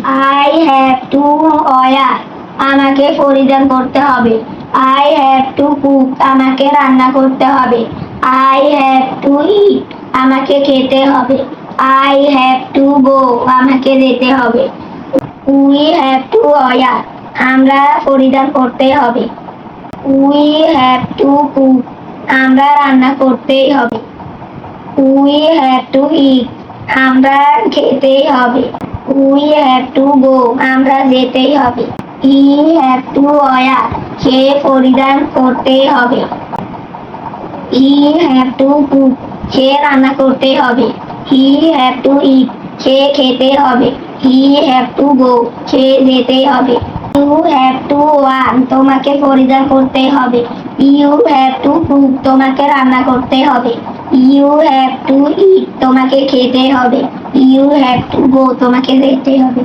I have to war, আমাকে পরিধান করতে হবে। আই হ্যাভ টু কুক, আমাকে রান্না করতে হবে। আই হ্যাভ টু ইট, আমাকে খেতে হবে। আই হ্যাভ টু গো, আমাকে যেতে হবে। উই হ্যাভ টু ওয়ার, আমরা পরিধান করতে হবে। উই হ্যাভ টু কুক, আমরা রান্না করতেই হবে। উই হ্যাভ টু ইট, আমরা খেতেই হবে। উই হ্যাভ টু গো, আমরা যেতেই হবে। হি হ্যাভ টু ওয়ার, সে পরিধান করতেই হবে। হি হ্যাভ টু কুক, সে রান্না করতে হবে। হি হ্যাভ টু ইট, সে খেতে হবে। হি হ্যাভ টু গো, সে যেতে হবে। ইউ হ্যাভ টু ওয়ান, তোমাকে পরিধান করতে হবে। ইউ হ্যাভ টু কুক, তোমাকে রান্না করতে হবে। ইউ হ্যাভ টু ইট, তোমাকে খেতে হবে। ইউ হ্যাভ টু গো, তোমাকে যেতে হবে।